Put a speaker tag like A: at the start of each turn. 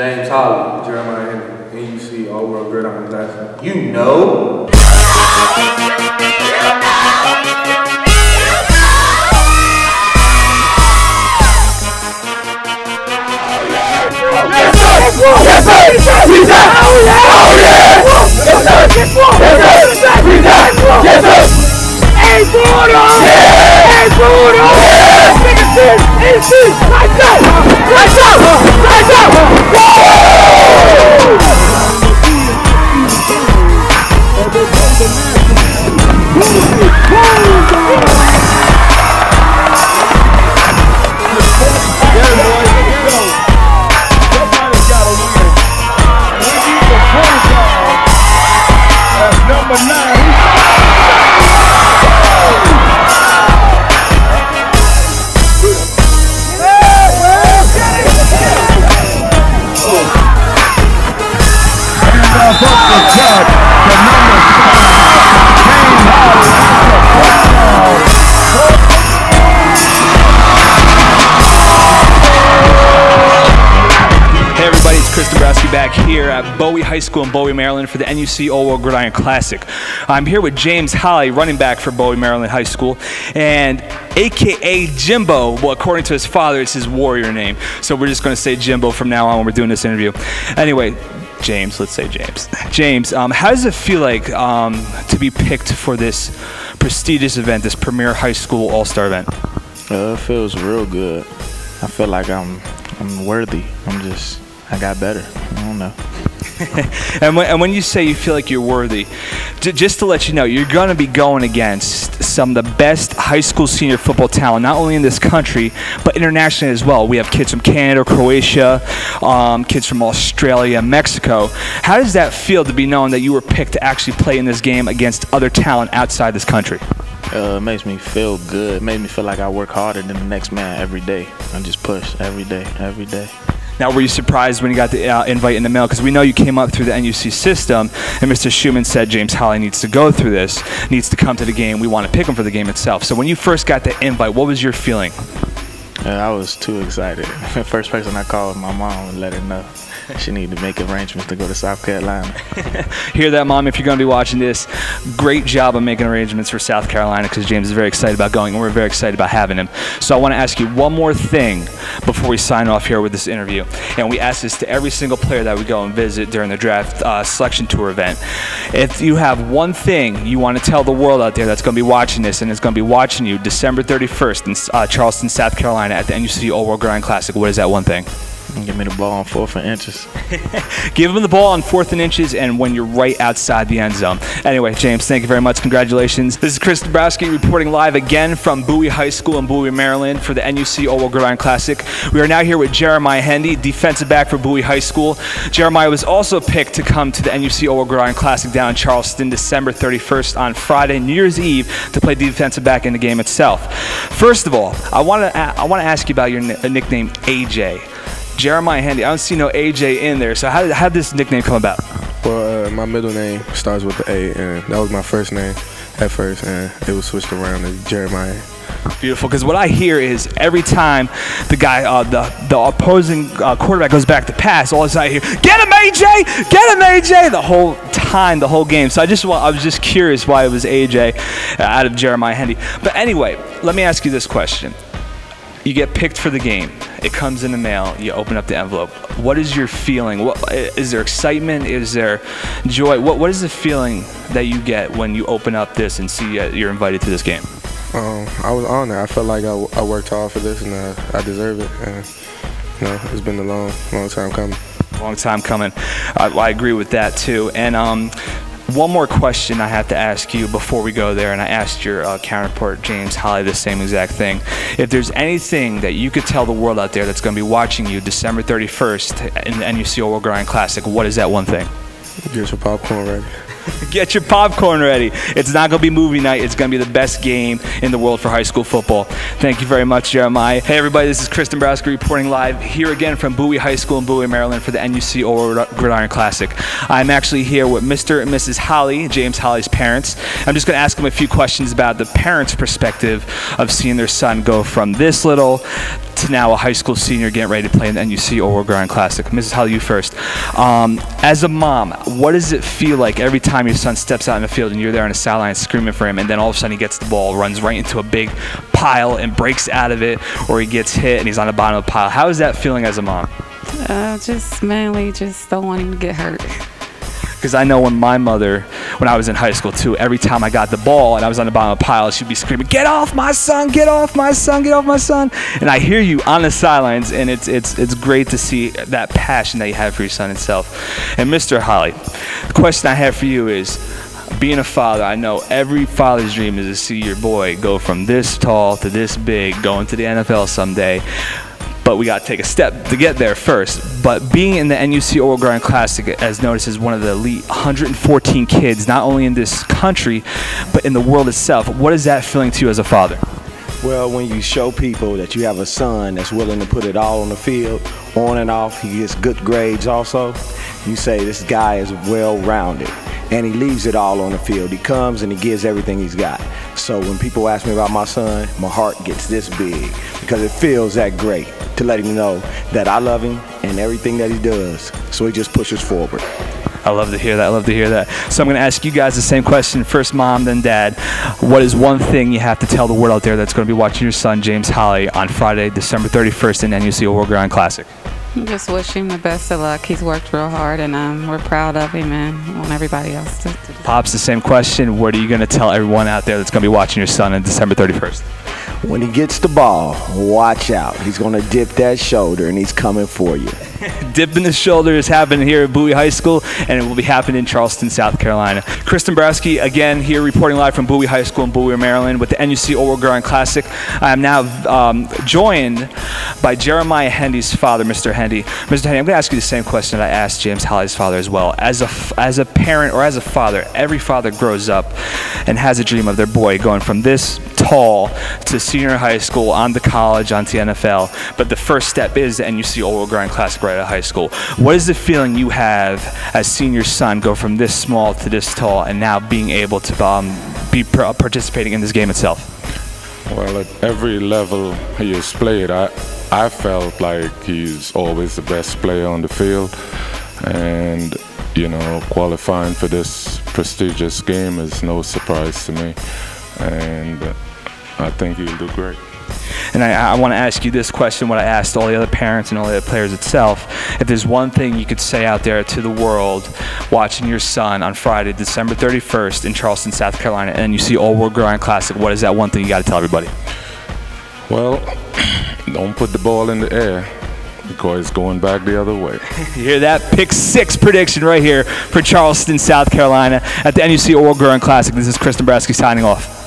A: James Holley, Jeremiah Hendy, NUC All-World Gridiron Classic.
B: You know.
C: Back here at Bowie High School in Bowie, Maryland for the NUC All-World Gridiron Classic. I'm here with James Holley, running back for Bowie, Maryland High School, and AKA Jimbo. Well, according to his father, it's his warrior name. So we're just going to say Jimbo from now on when we're doing this interview. Anyway, James, let's say James. James, how does it feel like to be picked for this prestigious event, this premier high school all-star event?
D: It feels real good. I feel like I'm worthy. I got better. I don't know.
C: and when you say you feel like you're worthy, just to let you know, you're going to be going against some of the best high school senior football talent, not only in this country, but internationally as well. We have kids from Canada, Croatia, kids from Australia, Mexico. How does that feel to be known that you were picked to actually play in this game against other talent outside this country?
D: It makes me feel good. It makes me feel like I work harder than the next man every day. I just push every day, every day.
C: Now, were you surprised when you got the invite in the mail? Because we know you came up through the NUC system, and Mr. Schumann said James Holley needs to go through this, needs to come to the game. We want to pick him for the game itself. So when you first got the invite, what was your feeling?
D: I was too excited. The first person I called was my mom and let her know she needed to make arrangements to go to South Carolina.
C: Hear that, Mom, if you're going to be watching this. Great job of making arrangements for South Carolina, because James is very excited about going, and we're very excited about having him. So I want to ask you one more thing before we sign off here with this interview. And we ask this to every single player that we go and visit during the draft selection tour event. If you have one thing you want to tell the world out there that's going to be watching this and is going to be watching you December 31st in Charleston, South Carolina at the NUC All-World Gridiron Classic, what is that one thing?
D: Give me the ball on 4th and inches.
C: Give him the ball on 4th and inches and when you're right outside the end zone. Anyway, James, thank you very much. Congratulations. This is Chris Dabrowski reporting live again from Bowie High School in Bowie, Maryland for the NUC All-World Gridiron Classic. We are now here with Jeremiah Hendy, defensive back for Bowie High School. Jeremiah was also picked to come to the NUC All-World Gridiron Classic down in Charleston December 31st on Friday, New Year's Eve, to play defensive back in the game itself. First of all, I want to ask you about your nickname, AJ. Jeremiah Hendy. I don't see no AJ in there. So how did this nickname come about?
A: Well, my middle name starts with the A, and that was my first name at first, and it was switched around to Jeremiah.
C: Beautiful, because what I hear is every time the guy, the opposing quarterback goes back to pass, all of a sudden I hear, "Get him, AJ! Get him, AJ!" the whole time, the whole game. So I was just curious why it was AJ out of Jeremiah Hendy. But anyway, let me ask you this question. You get picked for the game. It comes in the mail. You open up the envelope. What is your feeling? Is there excitement? Is there joy? What is the feeling that you get when you open up this and see you're invited to this game?
A: I was honored. I felt like I worked hard for this, and I deserve it. And it's been a long time coming.
C: Long time coming. I agree with that too. And one more question I have to ask you before we go there, and I asked your counterpart, James Holley, the same exact thing. If there's anything that you could tell the world out there that's going to be watching you December 31st in the NUC All-World Gridiron Classic, what is that one thing?
A: Get your popcorn ready.
C: Get your popcorn ready. It's not going to be movie night. It's going to be the best game in the world for high school football. Thank you very much, Jeremiah. Hey, everybody, this is Chris Dombrowski reporting live here again from Bowie High School in Bowie, Maryland for the NUC Oral Gridiron Classic. I'm actually here with Mr. and Mrs. Holley, James Holley's parents. I'm just going to ask them a few questions about the parents' perspective of seeing their son go from this little to now a high school senior getting ready to play in the NUC Oral Gridiron Classic. Mrs. Holley, you first. As a mom, what does it feel like every time your son steps out in the field and you're there on the sideline screaming for him, and then all of a sudden he gets the ball, runs right into a big pile and breaks out of it, or he gets hit and he's on the bottom of the pile? How is that feeling as a mom?
B: Just mainly just don't want him to get hurt.
C: Because I know when my mother, when I was in high school too, every time I got the ball and I was on the bottom of the pile, she'd be screaming, "Get off my son, get off my son, get off my son." And I hear you on the sidelines, and it's great to see that passion that you have for your son itself. And Mr. Holley, the question I have for you is, being a father, I know every father's dream is to see your boy go from this tall to this big, going to the NFL someday. But we got to take a step to get there first. But being in the NUC Oral Gridiron Classic, as noticed, is one of the elite 114 kids, not only in this country, but in the world itself. What is that feeling to you as a father?
E: Well, when you show people that you have a son that's willing to put it all on the field, on and off, he gets good grades also, you say this guy is well-rounded. And he leaves it all on the field. He comes and he gives everything he's got. So when people ask me about my son, my heart gets this big because it feels that great to let him know that I love him and everything that he does. So he just pushes forward.
C: I love to hear that. I love to hear that. So I'm going to ask you guys the same question. First mom, then dad. What is one thing you have to tell the world out there that's going to be watching your son, James Holley, on Friday, December 31st in NUC Oral Gridiron Classic?
B: Just wish him the best of luck. He's worked real hard, and we're proud of him and want everybody else to.
C: Pops, the same question. What are you going to tell everyone out there that's going to be watching your son on December 31st?
E: When he gets the ball, watch out. He's going to dip that shoulder, and he's coming for you.
C: Dipping the shoulder is happening here at Bowie High School, and it will be happening in Charleston, South Carolina. Chris Dombrowski, again, here reporting live from Bowie High School in Bowie, Maryland, with the NUC Oral Gridiron Classic. I am now joined by Jeremiah Hendy's father, Mr. Hendy. Mr. Hendy, I'm going to ask you the same question that I asked James Holley's father as well. As a parent or as a father, every father grows up and has a dream of their boy going from this tall to senior high school, on to college, on to NFL. But the first step is the NUC Oral Gridiron Classic right out of high school. What is the feeling you have as seeing your son go from this small to this tall and now being able to be participating in this game itself?
F: Well, at every level he has played, I felt like he's always the best player on the field. And, you know, qualifying for this prestigious game is no surprise to me. And I think he'll do great.
C: And I want to ask you this question, what I asked all the other parents and all the other players itself. If there's one thing you could say out there to the world watching your son on Friday, December 31st in Charleston, South Carolina, and you see Oral Gridiron Classic, what is that one thing you got to tell everybody?
F: Well, don't put the ball in the air because it's going back the other way.
C: You hear that? Pick 6 prediction right here for Charleston, South Carolina at the NUC Oral Gridiron Classic. This is Chris Dombrowski signing off.